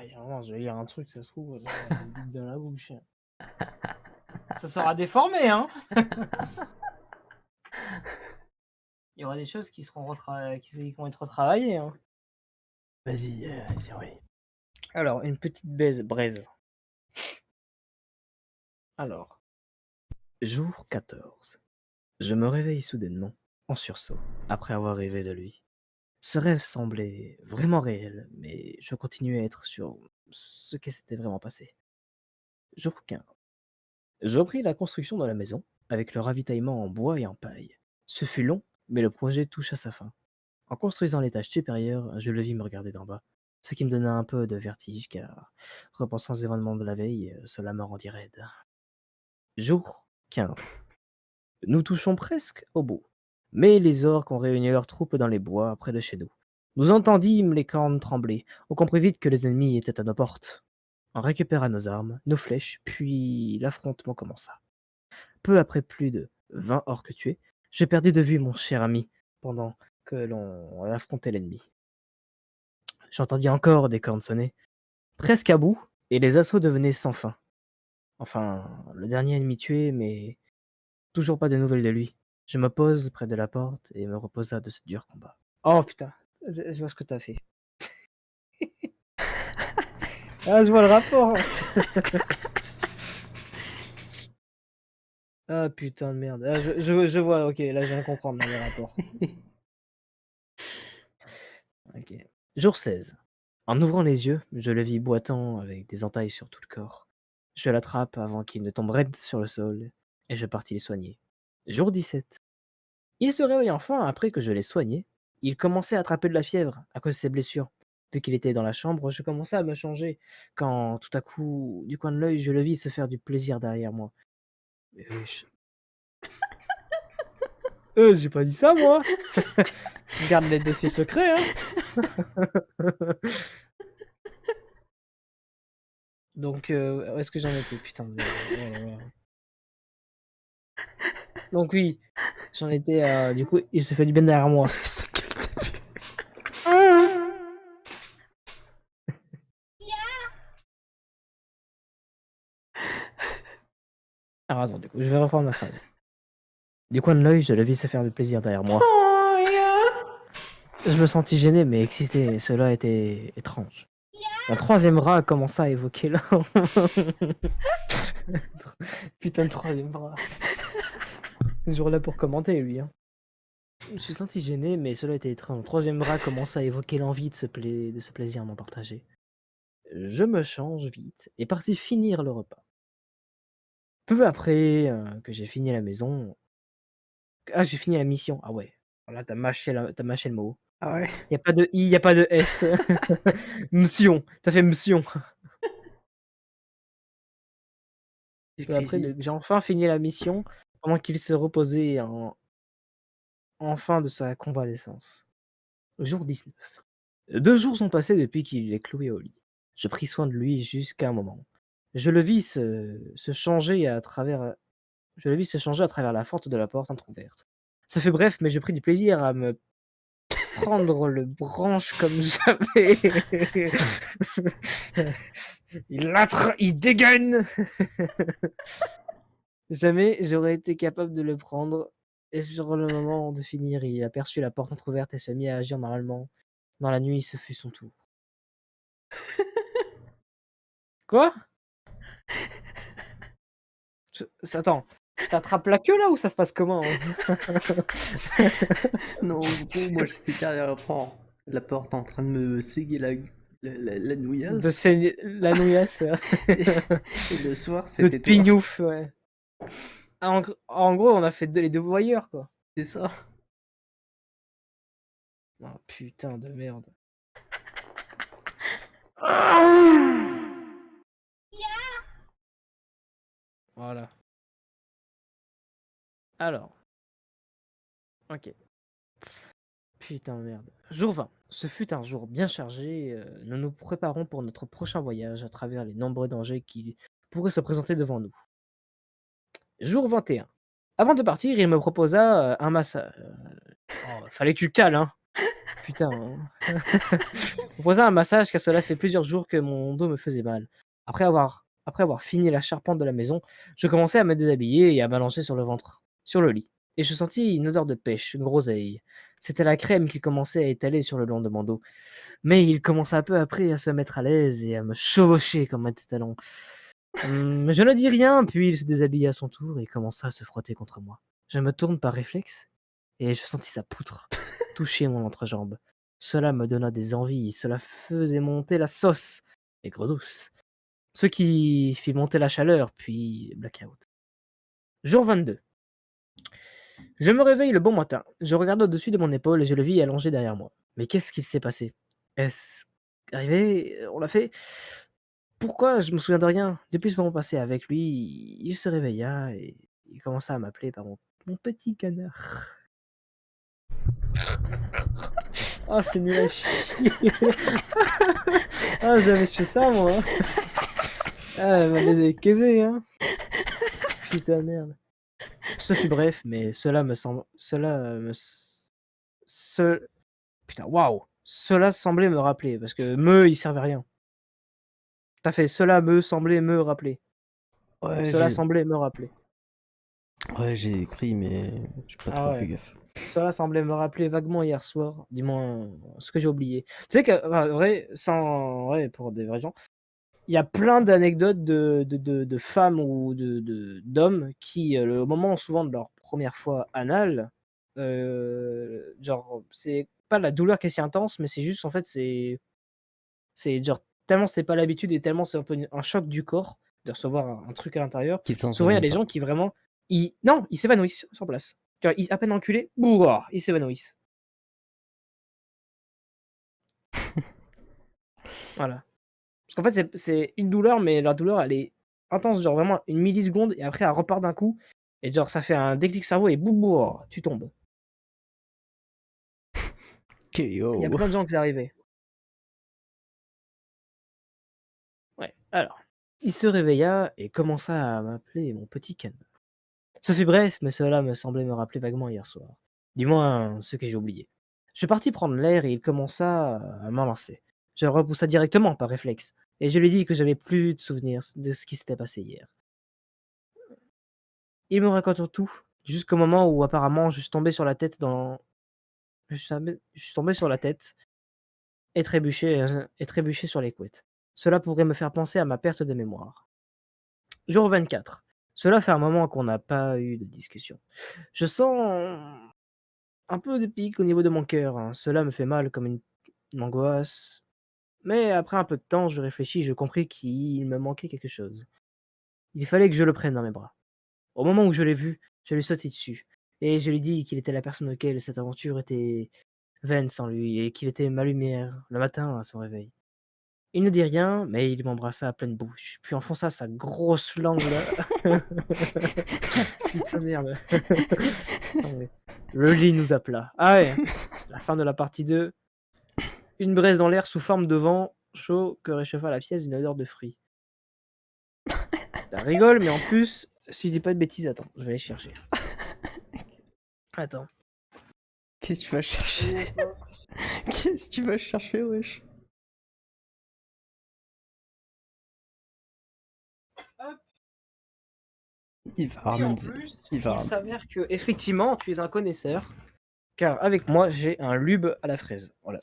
il y a un moment, je vais lire un truc, ça se trouve, j'aurai une bite dans la bouche. Ça sera déformé, hein? Il y aura des choses qui seront qui vont être retravaillées, hein. Vas-y, Bon. vas-y, oui. Alors, une petite braise. Alors, jour 14. Je me réveille soudainement, en sursaut, après avoir rêvé de lui. Ce rêve semblait vraiment réel, mais je continuais à être sur ce qui s'était vraiment passé. Jour 15. Je repris la construction de la maison, avec le ravitaillement en bois et en paille. Ce fut long, mais le projet touche à sa fin. En construisant l'étage supérieur, je le vis me regarder d'en bas, ce qui me donna un peu de vertige, car, repensant aux événements de la veille, cela me rendit raide. Jour 15. Nous touchons presque au bout. Mais les orques ont réuni leurs troupes dans les bois près de chez nous. Nous entendîmes les cornes trembler. On comprit vite que les ennemis étaient à nos portes. On récupéra nos armes, nos flèches, puis l'affrontement commença. Peu après plus de 20 orques tués, je perdis de vue mon cher ami pendant que l'on affrontait l'ennemi. J'entendis encore des cornes sonner, presque à bout, et les assauts devenaient sans fin. Enfin, le dernier ennemi tué, mais toujours pas de nouvelles de lui. Je me pose près de la porte et me reposa de ce dur combat. Oh putain, je vois ce que t'as fait. Ah, je vois le rapport. Ah putain de merde. Ah, je vois, ok, là je viens de comprendre là, le rapport. Ok. Jour 16. En ouvrant les yeux, je le vis boitant avec des entailles sur tout le corps. Je l'attrape avant qu'il ne tombe raide sur le sol et je partis le soigner. Jour 17. Il se réveille enfin après que je l'ai soigné. Il commençait à attraper de la fièvre à cause de ses blessures. Vu qu'il était dans la chambre, je commençais à me changer quand tout à coup, du coin de l'œil, je le vis se faire du plaisir derrière moi. Mais wesh. J'ai pas dit ça moi. Garde les dossiers secrets, hein. Donc, où est-ce que j'en étais? Putain de merde. Oh là là. Donc oui, j'en étais à du coup, il se fait du bien derrière moi. C'est quel début? Alors attends, du coup, je vais reprendre ma phrase. Du coin de l'œil, je le vis se faire du plaisir derrière moi. Je me sentis gêné mais excité, et cela était étrange. Un troisième rat commença à évoquer là. Putain de troisième rat. Toujours là pour commenter lui, hein. Je me suis senti gêné, mais cela était étrange. Un troisième rat commença à évoquer l'envie de ce plaisir non partagé. Je me change vite et partis finir le repas. Peu après que j'ai fini la maison, j'ai fini la mission. Ah ouais, là t'as mâché le mot. Ah ouais? Il y a pas de i, il y a pas de s. Mission, tu fait mission. Peu Écrit après, j'ai vite. enfin fini la mission pendant qu'il se reposait enfin de sa convalescence. Jour 19. 2 jours sont passés depuis qu'il est cloué au lit. Je pris soin de lui jusqu'à un moment. Je le vis se changer à travers, je le vis se changer à travers la fente de la porte entrouverte. Ça fait bref, mais je pris du plaisir à me prendre le branche comme jamais. Il dégaine. Jamais j'aurais été capable de le prendre et sur le moment de finir, il aperçut la porte entrouverte et se mit à agir normalement. Dans la nuit, ce fut son tour. Quoi? Attends, je t'attrape la queue là ou ça se passe comment, hein? Non, en gros, moi j'étais derrière la porte en train de me séguer la De nouillasse. saigner la nouillasse là. Et, et le soir, Le c'était toi. pignouf, ouais. Ah, en gros, on a fait les 2 voyeurs, quoi. C'est ça. Oh putain de merde. Voilà. Alors, OK. Putain de merde. Jour 20. Ce fut un jour bien chargé, nous nous préparons pour notre prochain voyage à travers les nombreux dangers qui pourraient se présenter devant nous. Jour 21. Avant de partir, il me proposa, un massage. Oh, fallait que tu cales, hein. putain, hein. Proposa un massage car cela fait plusieurs jours que mon dos me faisait mal. Après avoir fini la charpente de la maison, je commençais à me déshabiller et à m'allonger sur le ventre, sur le lit. Et je sentis une odeur de pêche, une groseille. C'était la crème qui commençait à étaler sur le long de mon dos. Mais il commença peu après à se mettre à l'aise et à me chevaucher comme un tétalon. Je ne dis rien, puis il se déshabilla à son tour et commença à se frotter contre moi. Je me tourne par réflexe et je sentis sa poutre toucher mon entrejambe. Cela me donna des envies, cela faisait monter la sauce, aigre douce, ce qui fit monter la chaleur, puis blackout. Jour 22. Je me réveille le bon matin. Je regarde au-dessus de mon épaule et je le vis allongé derrière moi. Mais qu'est-ce qu'il s'est passé? Est-ce arrivé? On l'a fait? Pourquoi je me souviens de rien? Depuis ce moment passé avec lui, il se réveilla et il commença à m'appeler par mon petit canard. Ah, c'est nul à chier. Ah, j'avais fait ça, moi. Ah, elle m'a les caisé, hein. Putain, merde. Ce fut bref, mais cela me semble. Cela me. Ce... Putain, waouh! Cela semblait me rappeler, parce que il servait à rien. T'as fait cela me semblait me rappeler. Ouais, Cela semblait me rappeler. j'ai écrit, mais j'ai pas Ah trop fait ouais. gaffe. Cela semblait me rappeler vaguement hier soir, dis-moi ce que j'ai oublié. Tu sais que, enfin, vrai, sans, ouais, pour des vrais gens, il y a plein d'anecdotes de femmes ou d'hommes qui, au moment souvent de leur première fois anale, genre, c'est pas la douleur qui est si intense, mais c'est juste, en fait, c'est genre, tellement c'est pas l'habitude et tellement c'est un peu un choc du corps de recevoir un truc à l'intérieur. Qui s'en Souvent, il y a souvient des pas. gens qui vraiment, non, ils s'évanouissent sur place. Tu vois, à peine enculés, bouah, ils s'évanouissent. Voilà. Parce qu'en fait, c'est une douleur, mais la douleur, elle est intense, genre vraiment une milliseconde, et après, elle repart d'un coup. Et genre, ça fait un déclic cerveau et boum, boum, tu tombes. Ok, Il y a yo. plein de gens qui c'est arrivé. Ouais, alors. Il se réveilla et commença à m'appeler mon petit canard. Ce fut bref, mais cela me semblait me rappeler vaguement hier soir. Du moins, ce que j'ai oublié. Je partis prendre l'air et il commença à m'enlacer. Je le repoussa directement par réflexe, et je lui dis que j'avais plus de souvenirs de ce qui s'était passé hier. Il me raconte tout, jusqu'au moment où apparemment je suis tombé sur la tête dans je suis tombé sur la tête et trébuché sur les couettes. Cela pourrait me faire penser à ma perte de mémoire. Jour 24. Cela fait un moment qu'on n'a pas eu de discussion. Je sens un peu de pique au niveau de mon cœur, hein. Cela me fait mal comme une angoisse. Mais après un peu de temps, je réfléchis, je compris qu'il me manquait quelque chose. Il fallait que je le prenne dans mes bras. Au moment où je l'ai vu, je lui sautai dessus et je lui dis qu'il était la personne auquel cette aventure était vaine sans lui et qu'il était ma lumière le matin à son réveil. Il ne dit rien, mais il m'embrassa à pleine bouche, puis enfonça sa grosse langue là. Putain merde. Non, mais le lit nous appela. Ah ouais, la fin de la partie 2. Une braise dans l'air sous forme de vent chaud que réchauffa la pièce d'une odeur de fruits. Ça rigole, mais en plus, si je dis pas de bêtises, attends, je vais aller chercher. Attends. Qu'est-ce que tu vas chercher? Qu'est-ce que tu vas chercher, wesh? Hop. Il va Et en ramener. plus, Il va il ramener. s'avère que effectivement, tu es un connaisseur, car avec moi, j'ai un lube à la fraise. Voilà.